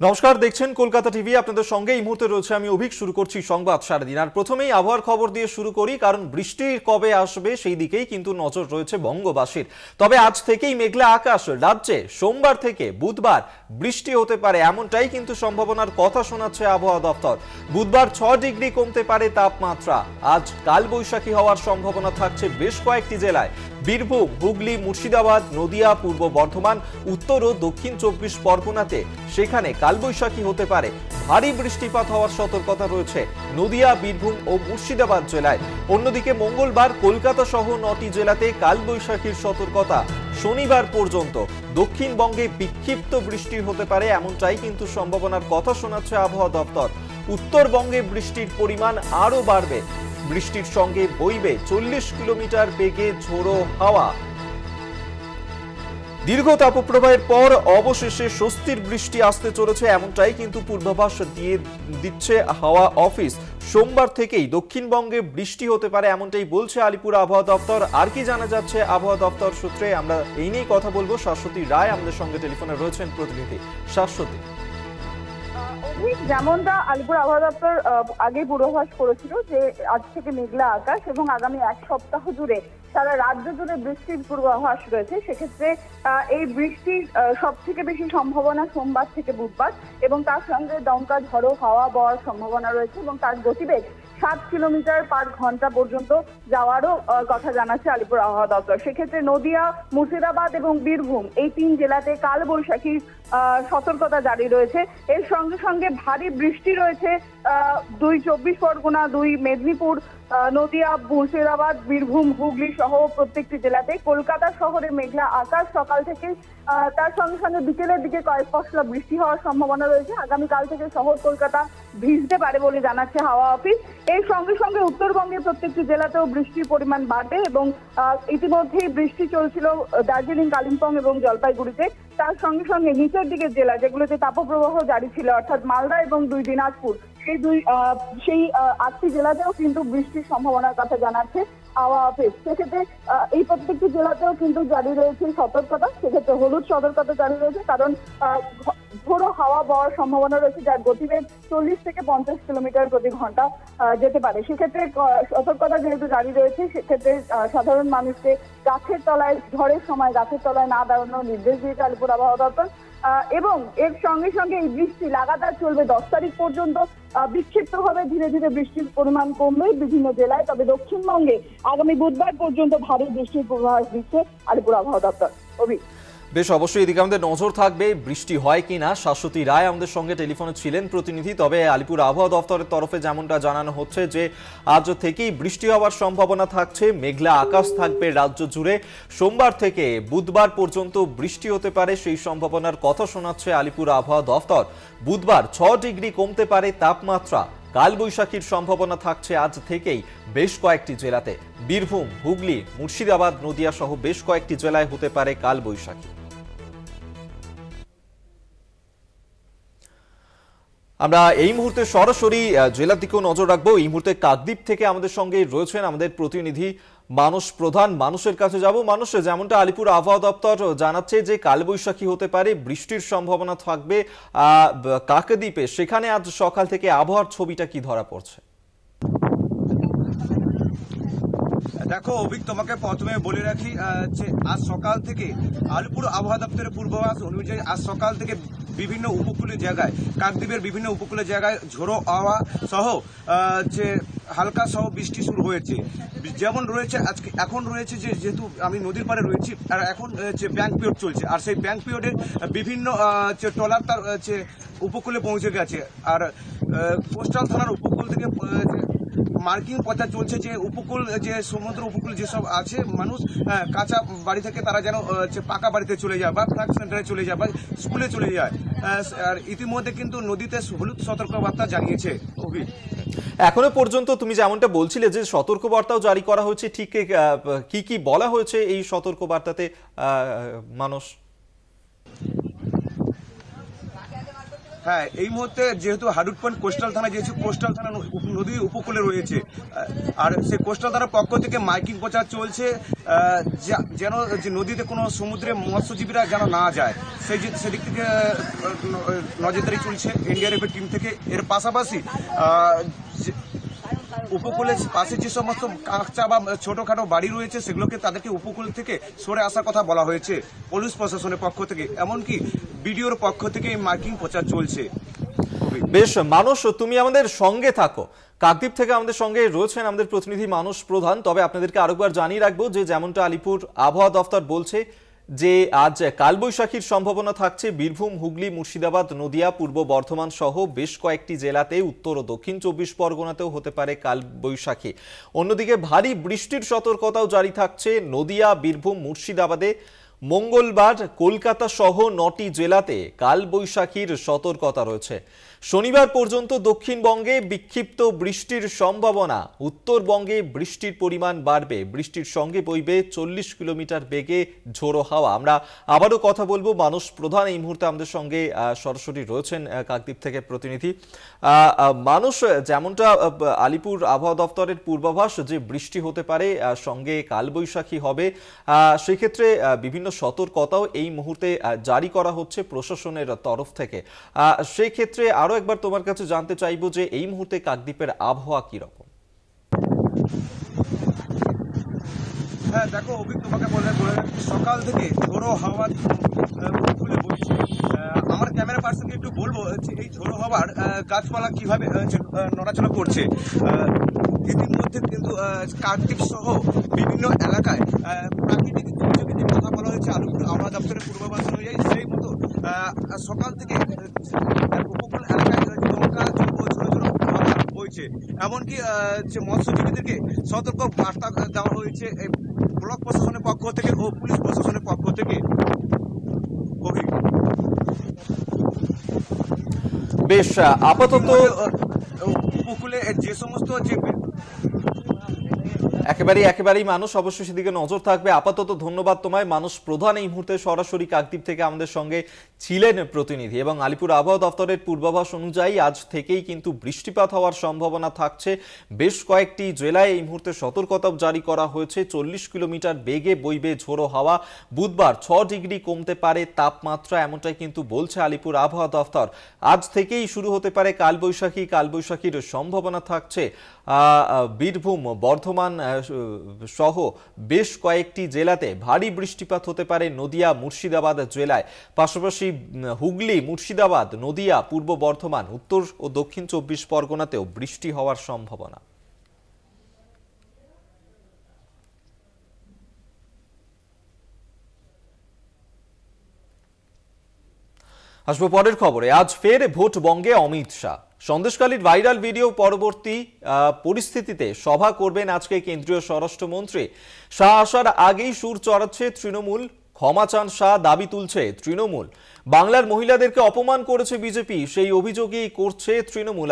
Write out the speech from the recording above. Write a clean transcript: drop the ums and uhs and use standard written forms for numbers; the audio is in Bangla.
নমস্কার, দেখছেন কলকাতা টিভি। আপনাদের সঙ্গে এই মুহূর্তে রয়েছে আমি অভিক। শুরু করছি সংবাদ সারাদিন। আর প্রথমেই আবহাওয়ার খবর দিয়ে শুরু করি, কারণ বৃষ্টি কবে আসবে সেই দিকেই কিন্তু নজর রয়েছে বঙ্গবাসীর। তবে আজ থেকেই মেঘলা আকাশ। রাজ্যে সোমবার থেকে বুধবার বৃষ্টি হতে পারে, এমনটাই কিন্তু সম্ভাবনার কথা শোনাচ্ছে আবহাওয়া দপ্তর। বুধবার 6 ডিগ্রি কমতে পারে তাপমাত্রা। আজ কালবৈশাখী হওয়ার সম্ভাবনা থাকছে বেশ কয়েকটি জেলায়। বীরভূম, হুগলি, মুর্শিদাবাদ, নদিয়া, পূর্ব বর্ধমান, উত্তর ও দক্ষিণ 24 পরগনাতে সেখানে কালবৈশাখী হতে পারে। ভারী বৃষ্টিপাত হওয়ার সতর্কতা রয়েছে নদিয়া, বীরভূম ও মুর্শিদাবাদ জেলায়। অন্যদিকে মঙ্গলবার কলকাতা সহ 9টি জেলাতে কালবৈশাখীর সতর্কতা। শনিবার পর্যন্ত দক্ষিণবঙ্গে বিক্ষিপ্ত বৃষ্টি হতে পারে, এমনটাই কিন্তু সম্ভাবনার কথা শোনাচ্ছে আবহাওয়া দপ্তর। উত্তরবঙ্গে বৃষ্টির পরিমাণ আরও বাড়বে। বৃষ্টির সঙ্গে বইবে 40 কিলোমিটার বেগে ঝোড়ো হাওয়া। দীর্ঘ তাপপ্রবাহের পর অবশেষে স্বস্তির বৃষ্টি আসতে চলেছে, এমনটাই কিন্তু পূর্বাভাস দিয়ে দিচ্ছে হাওয়া অফিস। সোমবার থেকেই দক্ষিণবঙ্গে বৃষ্টি হতে পারে, এমনটাই বলছে আলিপুর আবহাওয়া দপ্তর। আর কি জানা যাচ্ছে আবহাওয়া দপ্তর সূত্রে, আমরা এই নিয়েই কথা বলবো। শাশ্বতী রায় আমাদের সঙ্গে টেলিফোনে রয়েছেন প্রতিনিধি। শাশ্বতী, যেমনটা আলিপুর আবহাওয়া দপ্তর আগে পূর্বাভাস করেছিল যে আজ থেকে মেঘলা আকাশ এবং আগামী এক সপ্তাহ জুড়ে সারা রাজ্য জুড়ে বৃষ্টির পূর্বাভাস রয়েছে, সেক্ষেত্রে এই বৃষ্টির সব থেকে বেশি সম্ভাবনা সোমবার থেকে বুধবার, এবং তার সঙ্গে দমকা ঝড়ো হাওয়া বওয়ার সম্ভাবনা রয়েছে এবং তার গতিবেগ 7 কিলোমিটার পার ঘন্টা পর্যন্ত যাওয়ারও কথা জানাচ্ছে আলিপুর আবহাওয়া দপ্তর। সেক্ষেত্রে নদিয়া, মুর্শিদাবাদ এবং বীরভূম এই 3 জেলাতে কালবৈশাখীর সতর্কতা জারি রয়েছে। এর সঙ্গে সঙ্গে ভারী বৃষ্টি রয়েছে 2 24 পরগনা, 2 মেদিনীপুর, নদিয়া, মুর্শিদাবাদ, বীরভূম, হুগলি সহ প্রত্যেকটি জেলাতে। কলকাতা শহরে মেঘলা আকাশ সকাল থেকে, তার সঙ্গে সঙ্গে বিকেলের দিকে কয়েক পশলা বৃষ্টি হওয়ার সম্ভাবনা রয়েছে। আগামীকাল থেকে শহর কলকাতা ভিজতে পারে বলে জানাচ্ছে হাওয়া অফিস। এর সঙ্গে সঙ্গে উত্তরবঙ্গের প্রত্যেকটি জেলাতেও বৃষ্টির পরিমাণ বাড়বে এবং ইতিমধ্যেই বৃষ্টি চলছিল দার্জিলিং, কালিম্পং এবং জলপাইগুড়িতে। তার সঙ্গে সঙ্গে নিচের দিকের জেলা যেগুলোতে তাপপ্রবাহ জারি ছিল, অর্থাৎ মালদা এবং 2 দিনাজপুর, সেই 8টি জেলাতেও কিন্তু বৃষ্টির সম্ভাবনার কথা জানাচ্ছে হাওয়া অফিস। সেক্ষেত্রে এই প্রত্যেকটি জেলাতেও কিন্তু জারি রয়েছে সতর্কতা। সেক্ষেত্রে হলুদ সতর্কতা জারি রয়েছে, কারণ ঝোড়ো হাওয়া বওয়ার সম্ভাবনা রয়েছে, যার গতিবেগ 40 থেকে 50 কিলোমিটার প্রতি ঘন্টা যেতে পারে। সেক্ষেত্রে সতর্কতা যেহেতু জারি রয়েছে, সেক্ষেত্রে সাধারণ মানুষকে গাছের তলায়, ঝড়ের সময় গাছের তলায় না দাঁড়ানোর নির্দেশ দিয়েছে আলিপুর আবহাওয়া দপ্তর। এবং এর সঙ্গে সঙ্গে এই বৃষ্টি লাগাতার চলবে 10 তারিখ পর্যন্ত। বিক্ষিপ্তভাবে ধীরে ধীরে বৃষ্টির পরিমাণ কমবে বিভিন্ন জেলায়, তবে দক্ষিণবঙ্গে আগামী বুধবার পর্যন্ত ভারী বৃষ্টির পূর্বাভাস দিচ্ছে আলিপুর আবহাওয়া দপ্তর। বেশ, অবশ্যই এদিকে আমাদের নজর থাকবে বৃষ্টি হয় কিনা। শাশ্বতী রায় আমাদের সঙ্গে টেলিফোনে ছিলেন প্রতিনিধি। তবে আলিপুর আবহাওয়া দপ্তরের তরফে যেমনটা জানানো হচ্ছে যে আজ থেকেই বৃষ্টি হওয়ার সম্ভাবনা থাকছে, মেঘলা আকাশ থাকবে রাজ্য জুড়ে। সোমবার থেকে বুধবার পর্যন্ত বৃষ্টি হতে পারে, সেই সম্ভাবনার কথা শোনাচ্ছে আলিপুর আবহাওয়া দপ্তর। বুধবার 6 ডিগ্রি কমতে পারে তাপমাত্রা। কালবৈশাখীর সম্ভাবনা থাকছে আজ থেকেই বেশ কয়েকটি জেলাতে। বীরভূম, হুগলি, মুর্শিদাবাদ, নদিয়া সহ বেশ কয়েকটি জেলায় হতে পারে কালবৈশাখী। আমরা এই মুহূর্তে সরাসরি জেলার দিকেও নজর রাখবো। এই মুহূর্তে কাকদ্বীপ থেকে আমাদের সঙ্গে রয়েছেন আমাদের প্রতিনিধি মানস প্রধান। মানুষের কাছে যাব। মানুষ, যেমনটা আলিপুর আবহাওয়া দপ্তর জানাচ্ছে যে কালবৈশাখী হতে পারে, বৃষ্টির সম্ভাবনা থাকবে কাকদ্বীপে, সেখানে আজ সকাল থেকে আবহাওয়ার ছবিটা কি ধরা পড়ছে? দেখো অভিক, তোমাকে প্রথমে বলে রাখি যে আজ সকাল থেকে আলিপুর আবহাওয়া দপ্তরের পূর্বাভাস অনুযায়ী আজ সকাল থেকে বিভিন্ন উপকূলীয় জায়গায়, কাকদ্বীপের বিভিন্ন উপকূলীয় জায়গায় ঝোড়ো হাওয়া সহ যে হালকা সহ বৃষ্টি শুরু হয়েছে। যেমন রয়েছে আজকে, এখন রয়েছে যেহেতু আমি নদীর পাড়ে রয়েছি, আর এখন যে ব্যাংক পিরিয়ড চলছে, আর সেই ব্যাংক পিরিয়ডের বিভিন্ন ট্রলার তার উপকূলে পৌঁছে গেছে। আর কোস্টাল থানার উপকূল থেকে মার্কিং কথা চলছে যে উপকূল, যে সমুদ্র উপকূল যেসব আছে মানুষ কাঁচা বাড়ি থেকে তারা যেন পাকা বাড়িতে চলে যায় বা ফ্ল্যাট সেন্টারে চলে যায় বা স্কুলে চলে যায়। আর ইতিমধ্যে কিন্তু নদীতে হলুদ সতর্কবার্তা জানিয়েছে। এখনো পর্যন্ত তুমি যেমনটা বলছিলে যে সতর্কবার্তাও জারি করা হয়েছে, ঠিক কি কি বলা হয়েছে এই সতর্কবার্তাতে মানুষ? হ্যাঁ, এই মুহূর্তে যেহেতু হাডুট পয়েন্ট কোস্টাল থানা, যেহেতু কোস্টাল থানা নদীর উপকূলে রয়েছে, আর সেই কোস্টাল থানার পক্ষ থেকে মাইকিং প্রচার চলছে যেন যে নদীতে কোনো সমুদ্রে মৎস্যজীবীরা যেন না যায়, সেদিক থেকে নজরদারি চলছে এনডিআরএফ এর টিম থেকে। এর পাশাপাশি উপকূলের পাশে যে সমস্ত কাঁচা বা ছোটখাটো বাড়ি রয়েছে সেগুলোকে তাদেরকে উপকূল থেকে সরে আসার কথা বলা হয়েছে পুলিশ প্রশাসনের পক্ষ থেকে, এমনকি বিডিওর পক্ষ থেকে এই মাইকিং প্রচার চলছে। বেশ মানুষ, তুমি আমাদের সঙ্গে থাকো। কাকদ্বীপ থেকে আমাদের সঙ্গে রয়েছেন আমাদের প্রতিনিধি মানুষ প্রধান। তবে আপনাদেরকে আরেকবার জানিয়ে রাখবো যে যেমনটা আলিপুর আবহাওয়া দফতর বলছে যে আজ কালবৈশাখীর সম্ভাবনা থাকছে বীরভূম, হুগলি, মুর্শিদাবাদ, নদিয়া, পূর্ব বর্ধমান সহ বেশ কয়েকটি জেলাতে, উত্তর ও দক্ষিণ 24 পরগনাতেও হতে পারে কালবৈশাখী। অন্যদিকে ভারী বৃষ্টির সতর্কতাও জারি থাকছে নদিয়া, বীরভূম, মুর্শিদাবাদে। মঙ্গলবার কলকাতা সহ 9টি জেলাতে কালবৈশাখীর সতর্কতা রয়েছে। শনিবার পর্যন্ত দক্ষিণবঙ্গে বিক্ষিপ্ত বৃষ্টির সম্ভাবনা, উত্তরবঙ্গে বৃষ্টির পরিমাণ বাড়বে, বৃষ্টির সঙ্গে বইবে 40 কিলোমিটার বেগে ঝোড়ো হাওয়া। আমরা আবারও কথা বলবো, মানুষ প্রধান এই মুহূর্তে আমাদের সঙ্গে সরাসরি রয়েছেন কাকদ্বীপ থেকে প্রতিনিধি। মানুষ, যেমনটা আলিপুর আবহাওয়া দফতরের পূর্বাভাস যে বৃষ্টি হতে পারে, সঙ্গে কালবৈশাখী হবে, সেক্ষেত্রে বিভিন্ন সতর্কতাও এই মুহূর্তে জারি করা হচ্ছে প্রশাসনের তরফ থেকে। সেই ক্ষেত্রে আরো একবার তোমার কাছে জানতে চাইবো যে এই মুহূর্তে কাকদ্বীপের আবহাওয়া কি রকম? হ্যাঁ দেখো অভিক, তোমাকে বলে সকাল থেকে ঝোড়ো হাওয়া খুলে বইছে। আমার ক্যামেরা পার্সনকে একটু বলবো এই ঝোড়ো হাওয়ার গাছপালা কিভাবে নড়াচড়া করছে। ইতিমধ্যে কিন্তু কাকদ্বীপ সহ বিভিন্ন এলাকায় প্রাকৃতিক দুর্যোগের কথা বলা হয়েছে আলিপুর আবহাওয়া দপ্তরের পূর্বাভাস অনুযায়ী। সেই মতো সকাল থেকে উপকূল এলাকায় দমকা ঝোড়ো ঝোড়ো হাওয়া বইছে। এমনকি মৎস্যজীবীদেরকে সতর্ক বার্তা দেওয়া হয়েছে ব্লক প্রশাসনের পক্ষ থেকে ও পুলিশ প্রশাসনের পক্ষ থেকে। বেশ, আপাতত উপকূলে যে সমস্ত একেবারেই মানুষ অবশ্যই সেদিকে নজর থাকবে। আপাতত ধন্যবাদ তোমায়। মানুষ প্রধান এই মুহূর্তে সরাসরি কাকদ্বীপ থেকে আমাদের সঙ্গে ছিলেন প্রতিনিধি। এবং আলিপুর আবহাওয়া দফতরের পূর্বাভাস অনুযায়ী আজ থেকেই কিন্তু বৃষ্টিপাত হওয়ার সম্ভাবনা থাকছে। বেশ কয়েকটি জেলায় এই মুহূর্তে সতর্কতা জারি করা হয়েছে। 40 কিলোমিটার বেগে বইবে ঝোড়ো হাওয়া। বুধবার 6 ডিগ্রি কমতে পারে তাপমাত্রা, এমনটাই কিন্তু বলছে আলিপুর আবহাওয়া দফতর। আজ থেকেই শুরু হতে পারে কালবৈশাখী। কালবৈশাখীর সম্ভাবনা থাকছে বীরভূম, বর্ধমান সহ বেশ কয়েকটি জেলাতে। ভারী বৃষ্টিপাত হতে পারে নদিয়া, মুর্শিদাবাদ জেলায়। পাশাপাশি হুগলি, মুর্শিদাবাদ, নদিয়া, পূর্ব বর্ধমান, উত্তর ও দক্ষিণ 24 পরগনাতেও বৃষ্টি হওয়ার সম্ভাবনা। আসবো পরের খবরে। আজ ফের ভোট বঙ্গে অমিত শাহ। সন্দেশখালীর ভাইরাল ভিডিও পরবর্তী পরিস্থিতিতে সভা করবেন আজকে কেন্দ্রীয় স্বরাষ্ট্রমন্ত্রী। শাহ আসার আগেই সুর চড়াচ্ছে তৃণমূল। ক্ষমা চান শাহ, দাবি তুলছে তৃণমূল। বাংলার মহিলাদেরকে অপমান করেছে বিজেপি, সেই অভিযোগই করছে তৃণমূল।